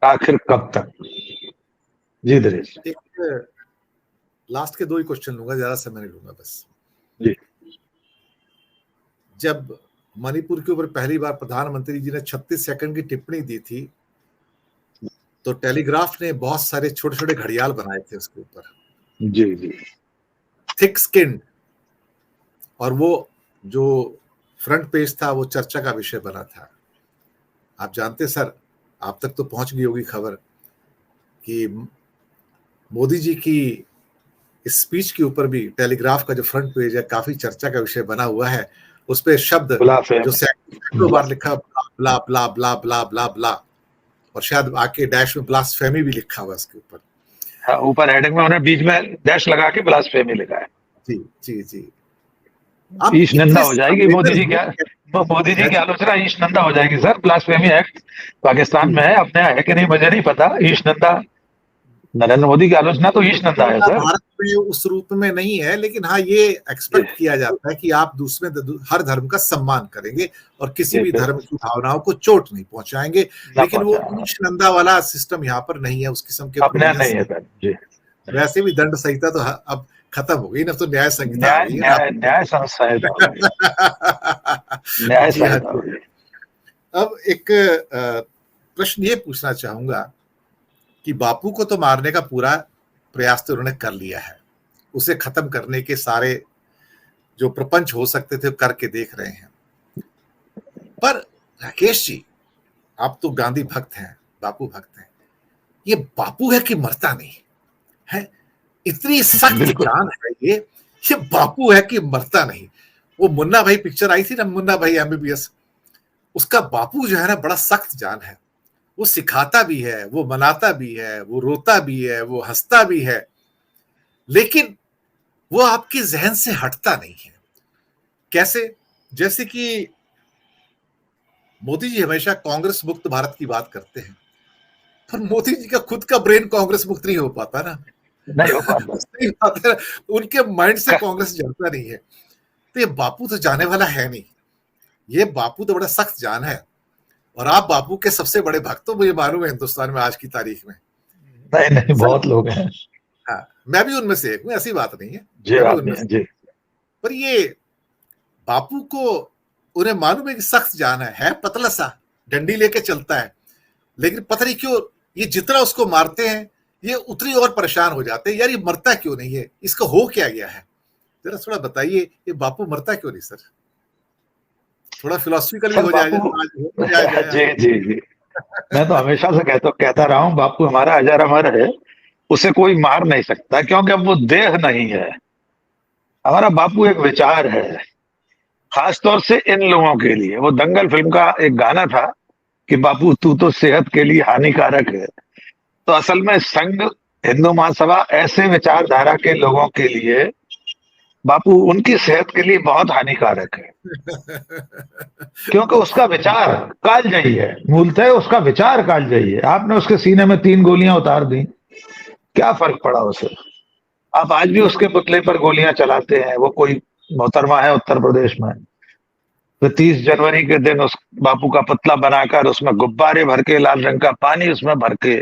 आखिर कब तक। जी दिनेश एक लास्ट के 2 ही क्वेश्चन लूंगा, ज्यादा समय नहीं लूंगा बस। जी। जब मणिपुर के ऊपर पहली बार प्रधानमंत्री जी ने 36 सेकंड की टिप्पणी दी थी, तो टेलीग्राफ ने बहुत सारे छोटे छोटे घड़ियाल बनाए थे उसके ऊपर। जी जी। थिक स्किन, और वो जो फ्रंट पेज था वो चर्चा का विषय बना था। आप जानते सर, आप तक तो पहुंच गई होगी खबर कि मोदी जी की इस स्पीच के ऊपर भी टेलीग्राफ का जो फ्रंट पेज है काफी चर्चा का विषय बना हुआ है। उस पे शब्द जो सैकड़ों बार लिखा, ब्ला ब्ला ब्ला ब्ला ब्ला ब्ला, और शायद आके डैश में ब्लास्फेमी भी लिखा हुआ उसके ऊपर। हाँ, ऊपर हेडिंग में उन्होंने बीच में डैश लगा के ब्लास्फेमी लिखा है। जी जी जी। ईश निंदा हो जाएगी मोदी जी क्या, तो मोदी जी की आलोचना ईश निंदा हो जाएगी सर। ब्लास्फेमी एक्ट पाकिस्तान में है, अपने है कि नहीं मुझे नहीं पता। ईश निंदा, नरेंद्र मोदी की आलोचना तो ईश निंदा है सर। भारत में उस रूप में नहीं है, लेकिन हाँ ये एक्सपेक्ट किया जाता है कि आप दूसरे हर धर्म का सम्मान करेंगे और किसी भी धर्म की भावनाओं को चोट नहीं पहुंचाएंगे। लेकिन वो ईश निंदा वाला सिस्टम यहाँ पर नहीं है, उस किस्म के अपने नहीं है सर जी। वैसे भी दंड संहिता तो अब खत्म हो गई ना, तो न्याय संहिता आ गई है। न्याय संहिता न्याय संहिता। अब एक प्रश्न ये पूछना चाहूंगा कि बापू को तो मारने का पूरा प्रयास तो उन्होंने कर लिया है, उसे खत्म करने के सारे जो प्रपंच हो सकते थे करके देख रहे हैं। पर राकेश जी, आप तो गांधी भक्त हैं, बापू भक्त हैं, ये बापू है कि मरता नहीं है? इतनी सख्त जान है ये बापू है कि मरता नहीं। वो मुन्ना भाई पिक्चर आई थी ना, मुन्ना भाई एमबीबीएस, उसका बापू जो है ना बड़ा सख्त जान है। वो सिखाता भी है, वो मनाता भी है, वो रोता भी है, वो हंसता भी है, लेकिन वो आपके जहन से हटता नहीं है। कैसे? जैसे कि मोदी जी हमेशा कांग्रेस मुक्त भारत की बात करते हैं, पर मोदी जी का खुद का ब्रेन कांग्रेस मुक्त नहीं हो पाता ना, नहीं हो पाता। उनके माइंड से कांग्रेस जलता नहीं है। तो ये बापू तो जाने वाला है नहीं, ये बापू तो बड़ा सख्त जान है। और आप बापू के सबसे बड़े भक्त तो मुझे मालूम है हिंदुस्तान में आज की तारीख में। नहीं बहुत लोग हैं। हाँ, मैं भी उनमें से एक हूँ, ऐसी बात नहीं है। जी मैं भी आप उनमें हैं जी। पर ये बापू को उन्हें मालूम है कि सख्त जान है पतला सा, डंडी लेके चलता है, लेकिन पता नहीं क्यों ये जितना उसको मारते हैं ये उतनी और परेशान हो जाते हैं। यार ये मरता क्यों नहीं है, इसको हो क्या गया है? जरा थोड़ा बताइए, ये बापू मरता क्यों नहीं सर? थोड़ा फिलोसफिकल भी हो जाए। जी जी जी। मैं तो हमेशा से कहता रहा हूँ, बापू हमारा अजर अमर है, उसे कोई मार नहीं सकता, क्योंकि अब वो देह नहीं है। हमारा बापू एक विचार है, खासतौर से इन लोगों के लिए। वो दंगल फिल्म का एक गाना था कि बापू तू तो सेहत के लिए हानिकारक है। तो असल में संघ, हिंदू महासभा, ऐसे विचारधारा के लोगों के लिए बापू उनकी सेहत के लिए बहुत हानिकारक है, क्योंकि उसका विचार कालजयी है। मूलतः उसका विचार कालजयी है। आपने उसके सीने में 3 गोलियां उतार दी, क्या फर्क पड़ा उसे? आप आज भी उसके पुतले पर गोलियां चलाते हैं। वो कोई मोहतरमा है उत्तर प्रदेश में, तो 30 जनवरी के दिन उस बापू का पुतला बनाकर उसमें गुब्बारे भर के, लाल रंग का पानी उसमें भर के,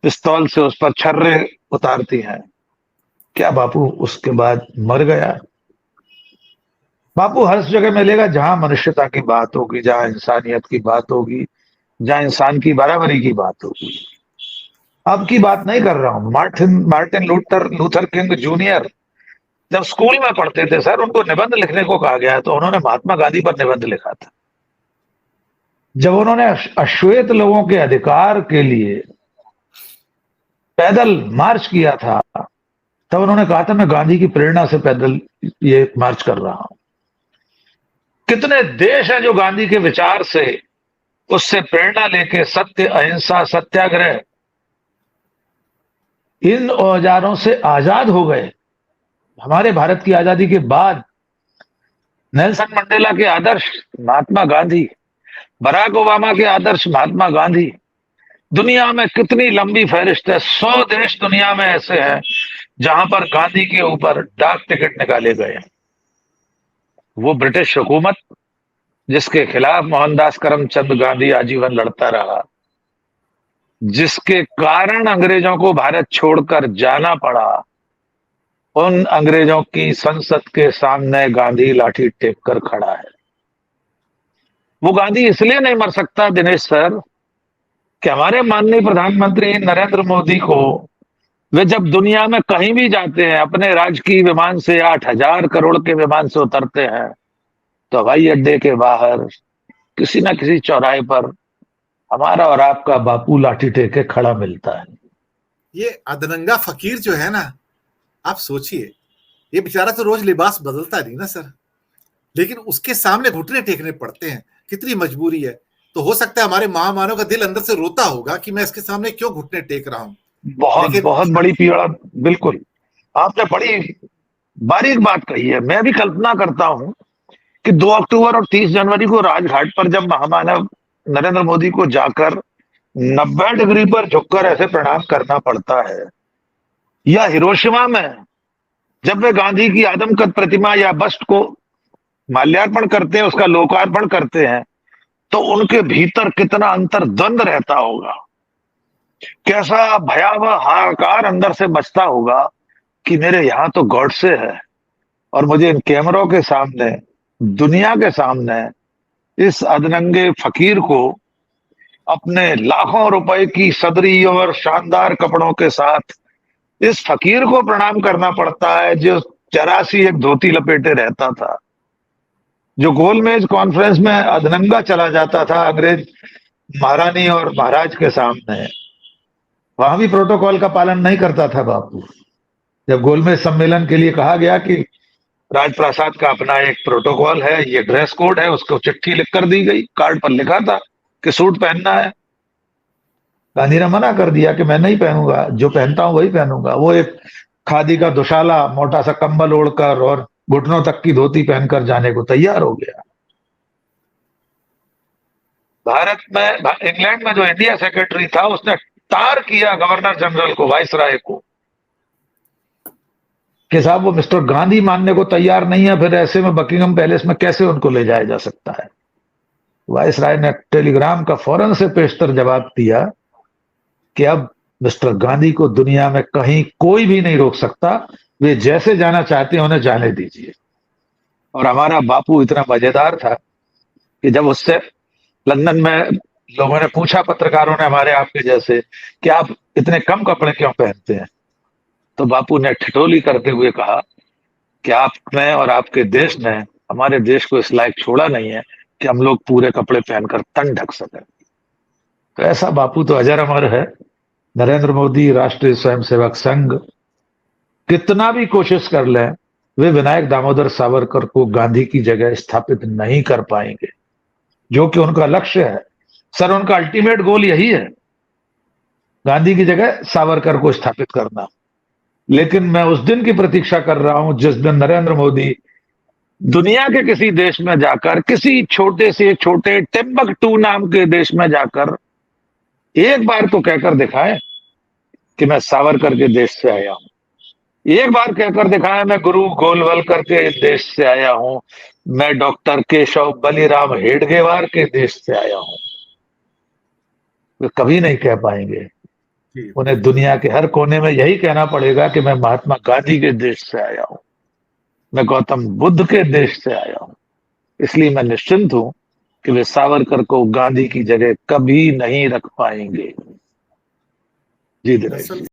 पिस्तौल से उस पर छर्रे उतारती हैं। क्या बापू उसके बाद मर गया? बापू हर जगह मिलेगा जहां मनुष्यता की बात होगी, जहां इंसानियत की बात होगी, जहां इंसान की बराबरी की बात होगी। अब की बात नहीं कर रहा हूं। मार्टिन लूथर किंग जूनियर जब स्कूल में पढ़ते थे सर, उनको निबंध लिखने को कहा गया, तो उन्होंने महात्मा गांधी पर निबंध लिखा था। जब उन्होंने अश्वेत लोगों के अधिकार के लिए पैदल मार्च किया था, तब उन्होंने कहा था मैं गांधी की प्रेरणा से पैदल ये मार्च कर रहा हूं। कितने देश हैं जो गांधी के विचार से, उससे प्रेरणा लेके सत्य, अहिंसा, सत्याग्रह, इन औजारों से आजाद हो गए। हमारे भारत की आजादी के बाद नेल्सन मंडेला के आदर्श महात्मा गांधी, बराक ओबामा के आदर्श महात्मा गांधी। दुनिया में कितनी लंबी फहरिस्त है। 100 देश दुनिया में ऐसे हैं जहां पर गांधी के ऊपर डाक टिकट निकाले गए। वो ब्रिटिश हुकूमत जिसके खिलाफ मोहनदास करमचंद गांधी आजीवन लड़ता रहा, जिसके कारण अंग्रेजों को भारत छोड़कर जाना पड़ा, उन अंग्रेजों की संसद के सामने गांधी लाठी टेक कर खड़ा है। वो गांधी इसलिए नहीं मर सकता दिनेश सर कि हमारे माननीय प्रधानमंत्री नरेंद्र मोदी को, वे जब दुनिया में कहीं भी जाते हैं, अपने राजकीय विमान से 8,000 करोड़ के विमान से उतरते हैं, तो हवाई अड्डे के बाहर किसी ना किसी चौराहे पर हमारा और आपका बापू लाठी टेके खड़ा मिलता है। ये अदनंगा फकीर जो है ना, आप सोचिए, ये बेचारा तो रोज लिबास बदलता नहीं ना सर, लेकिन उसके सामने घुटने टेकने पड़ते हैं। कितनी मजबूरी है। तो हो सकता है हमारे महामानव का दिल अंदर से रोता होगा कि मैं इसके सामने क्यों घुटने टेक रहा हूं। बहुत लेकिन बहुत बड़ी पीड़ा। बिल्कुल, आपने बड़ी बारीक बात कही है। मैं भी कल्पना करता हूं कि 2 अक्टूबर और 30 जनवरी को राजघाट पर जब महामानव नरेंद्र मोदी को जाकर 90 डिग्री पर झुककर ऐसे प्रणाम करना पड़ता है, या हिरोशिमा में जब वे गांधी की आदमकद प्रतिमा या बस्ट को माल्यार्पण करते हैं, उसका लोकार्पण करते हैं, तो उनके भीतर कितना अंतर्द्वंद रहता होगा, कैसा भयावह हाहाकार अंदर से मचता होगा कि मेरे यहां तो गॉडसे है, और मुझे इन कैमरों के सामने, दुनिया के सामने, इस अदनंगे फकीर को अपने लाखों रुपए की सदरी और शानदार कपड़ों के साथ इस फकीर को प्रणाम करना पड़ता है, जो जरा सी एक धोती लपेटे रहता था, जो गोलमेज कॉन्फ्रेंस में अदनंगा चला जाता था अंग्रेज महारानी और महाराज के सामने। वहां भी प्रोटोकॉल का पालन नहीं करता था बापू। जब गोलमेज सम्मेलन के लिए कहा गया कि राजप्रासाद का अपना एक प्रोटोकॉल है, ये ड्रेस कोड है, उसको चिट्ठी लिख कर दी गई, कार्ड पर लिखा था कि सूट पहनना है। गांधी ने मना कर दिया कि मैं नहीं पहनूंगा, जो पहनता हूं वही पहनूंगा। वो एक खादी का दुशाला, मोटा सा कंबल ओढ़कर और घुटनों तक की धोती पहनकर जाने को तैयार हो गया। भारत में, इंग्लैंड में जो इंडिया सेक्रेटरी था, उसने तार किया गवर्नर जनरल को, वाइसराय को, कि साहब वो मिस्टर गांधी मानने को तैयार नहीं है, फिर ऐसे में बकिंगम पैलेस में कैसे उनको ले जाया जा सकता है। वाइसराय ने टेलीग्राम का फौरन से पेशतर जवाब दिया कि अब मिस्टर गांधी को दुनिया में कहीं कोई भी नहीं रोक सकता, वे जैसे जाना चाहते हैं उन्हें जाने दीजिए। और हमारा बापू इतना मजेदार था कि जब उससे लंदन में लोगों ने पूछा, पत्रकारों ने हमारे आपके जैसे, कि आप इतने कम कपड़े क्यों पहनते हैं, तो बापू ने ठिठोली करते हुए कहा कि आपने और आपके देश ने हमारे देश को इस लायक छोड़ा नहीं है कि हम लोग पूरे कपड़े पहनकर तन ढक सकें। तो ऐसा बापू तो अजर अमर है। नरेंद्र मोदी, राष्ट्रीय स्वयंसेवक संघ कितना भी कोशिश कर लें, वे विनायक दामोदर सावरकर को गांधी की जगह स्थापित नहीं कर पाएंगे, जो कि उनका लक्ष्य है। सर, उनका अल्टीमेट गोल यही है, गांधी की जगह सावरकर को स्थापित करना। लेकिन मैं उस दिन की प्रतीक्षा कर रहा हूं जिस दिन नरेंद्र मोदी दुनिया के किसी देश में जाकर, किसी छोटे से छोटे टिम्बकटू नाम के देश में जाकर एक बार तो कहकर दिखाए कि मैं सावरकर के देश से आया हूं, एक बार कहकर दिखाए मैं गुरु गोलवलकर के देश से आया हूं, मैं डॉक्टर केशव बलिराम हेडगेवार के देश से आया हूं। वे कभी नहीं कह पाएंगे। उन्हें दुनिया के हर कोने में यही कहना पड़ेगा कि मैं महात्मा गांधी के देश से आया हूं, मैं गौतम बुद्ध के देश से आया हूं। इसलिए मैं निश्चिंत हूं कि वे सावरकर को गांधी की जगह कभी नहीं रख पाएंगे। जी दिनेश।